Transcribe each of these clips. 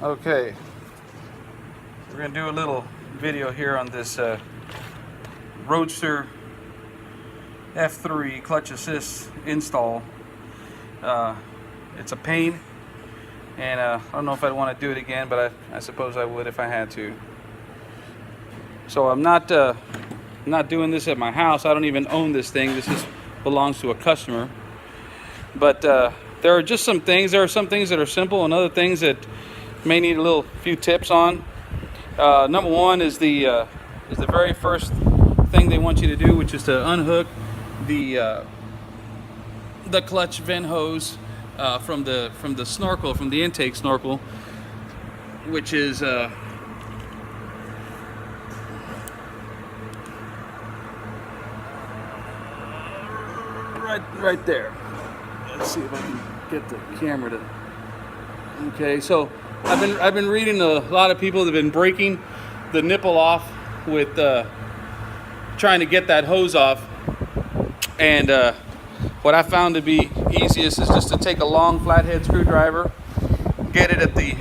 Okay, we're gonna do a little video here on this Roadster F3 clutch assist install. It's a pain, and I don't know if I'd want to do it again, but I suppose I would if I had to. So I'm not doing this at my house. I don't even own this thing. This belongs to a customer. But there are just some things. There are some things that are simple, and other things that may need a few tips on. Number one is the very first thing they want you to do, which is to unhook the clutch vent hose from the snorkel, from the intake snorkel, which is right there. Let's see if I can get the camera to. Okay, so I've been reading a lot of people that have been breaking the nipple off with trying to get that hose off, and what I found to be easiest is just to take a long flathead screwdriver, get it at the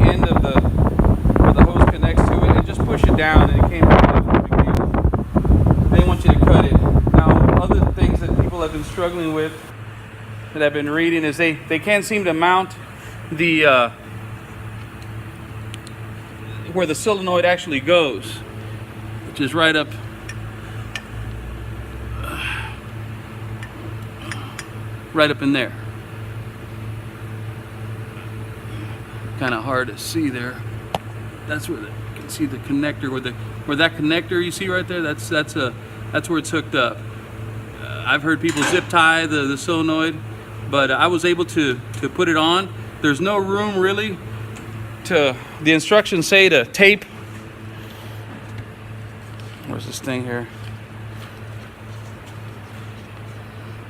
end of where the hose connects to it, and just push it down, and it came off. No big deal. They want you to cut it. Now, other things that people have been struggling with that I've been reading is they can't seem to mount the where the solenoid actually goes, which is right up in there. Kind of hard to see there. That's where you can see the connector, where that connector you see right there. That's where it's hooked up. I've heard people zip tie the solenoid, but I was able to put it on. There's no room really the instructions say to tape. Where's this thing here?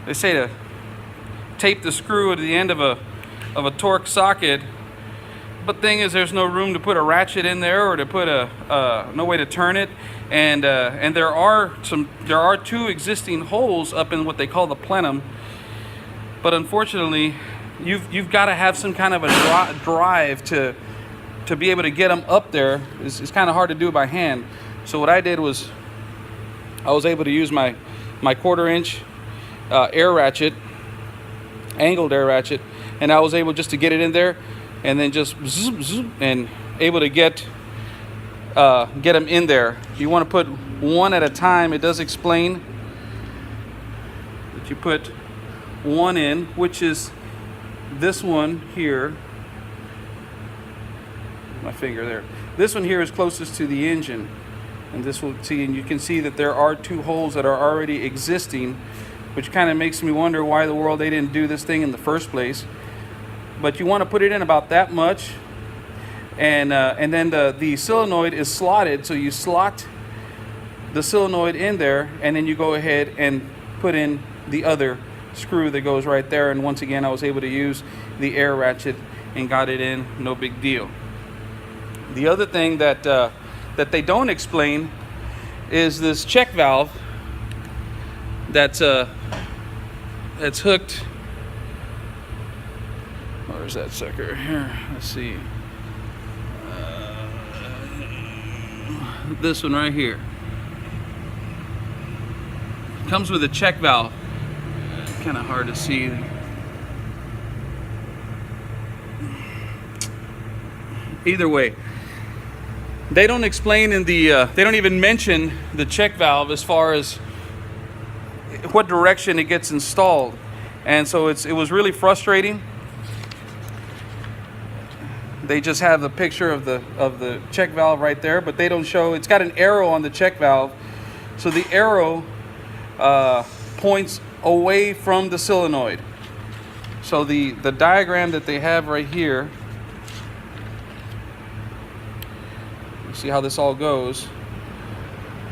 They say to tape the screw at the end of a torque socket, but thing is, there's no room to put a ratchet in there, or to put no way to turn it, and there are two existing holes up in what they call the plenum, but unfortunately, you've got to have some kind of a drive to be able to get them up there. It's kind of hard to do it by hand. So what I did was I was able to use my 1/4 inch air ratchet, angled air ratchet, and I was able just to get it in there, and then just zoom, zoom, and able to get them in there. You want to put one at a time. It does explain that you put one in, which is this one here. My finger there. This one here is closest to the engine, and you can see that there are two holes that are already existing, which kind of makes me wonder why the world they didn't do this thing in the first place. But you want to put it in about that much, and then the solenoid is slotted, so you slot the solenoid in there, and then you go ahead and put in the other screw that goes right there. And once again, I was able to use the air ratchet and got it in, no big deal. The other thing that they don't explain is this check valve that's hooked. Where's that sucker? Here, let's see. This one right here comes with a check valve. Kind of hard to see. Either way, they don't explain in the they don't even mention the check valve as far as what direction it gets installed, and so it was really frustrating. They just have the picture of the check valve right there, but they don't show. It's got an arrow on the check valve, so the arrow points away from the solenoid. So the diagram that they have right here. See how this all goes.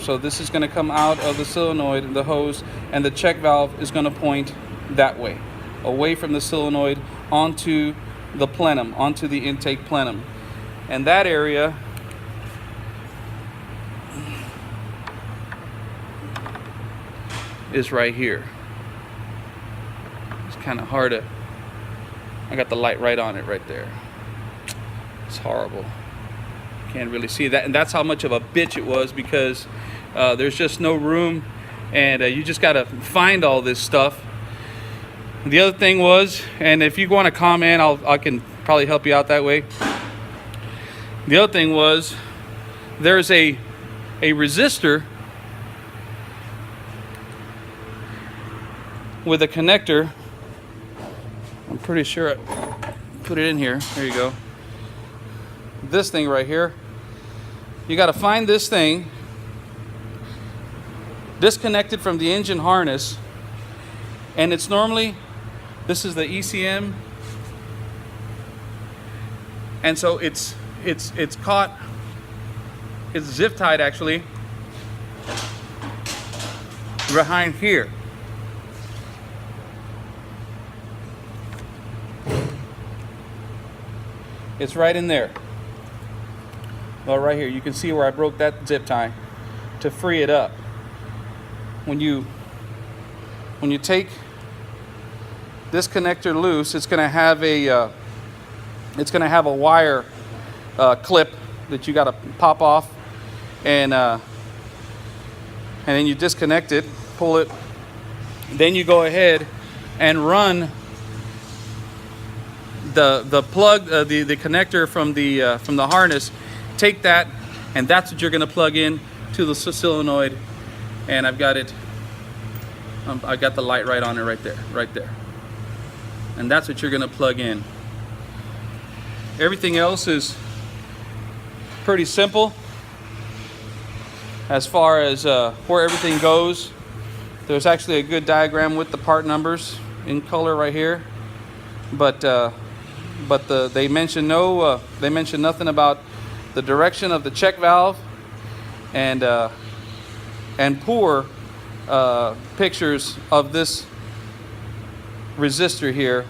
So this is going to come out of the solenoid and the hose, and the check valve is going to point that way, away from the solenoid onto the plenum, onto the intake plenum. And that area is right here. It's kind of hard to, I got the light right on it right there. It's horrible. Can't really see that, and that's how much of a bitch it was, because there's just no room, and you just got to find all this stuff. The other thing was, and if you want to comment, I can probably help you out that way. The other thing was, there's a resistor with a connector. I'm pretty sure I put it in here. There you go. This thing right here. You got to find this thing disconnected from the engine harness, and it's normally, this is the ECM, and so it's caught, it's zip tied actually behind here. It's right in there. Well, right here, you can see where I broke that zip tie to free it up. When you take this connector loose, it's going to have a wire clip that you got to pop off, and then you disconnect it, pull it. Then you go ahead and run the plug, the connector from the harness. Take that, and that's what you're going to plug in to the solenoid. And I've got it. I got the light right on it, right there. And that's what you're going to plug in. Everything else is pretty simple as far as where everything goes. There's actually a good diagram with the part numbers in color right here, but they mention nothing about the direction of the check valve, and poor pictures of this resistor here.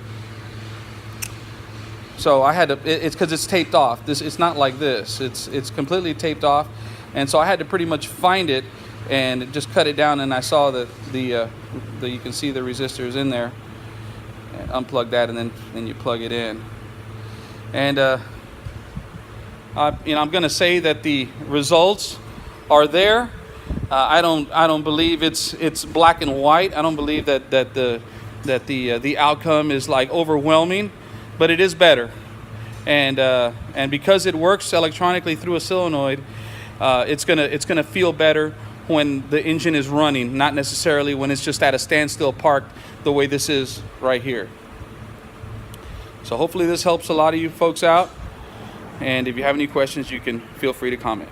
So I had to, it's because it's taped off. It's not like this. It's completely taped off, and so I had to pretty much find it and just cut it down. And I saw that you can see the resistors in there. And unplug that, and then you plug it in. And I'm going to say that the results are there. I don't believe it's black and white. I don't believe that the outcome is like overwhelming, but it is better. And because it works electronically through a solenoid, it's gonna feel better when the engine is running, not necessarily when it's just at a standstill parked the way this is right here. So hopefully this helps a lot of you folks out. And if you have any questions, you can feel free to comment.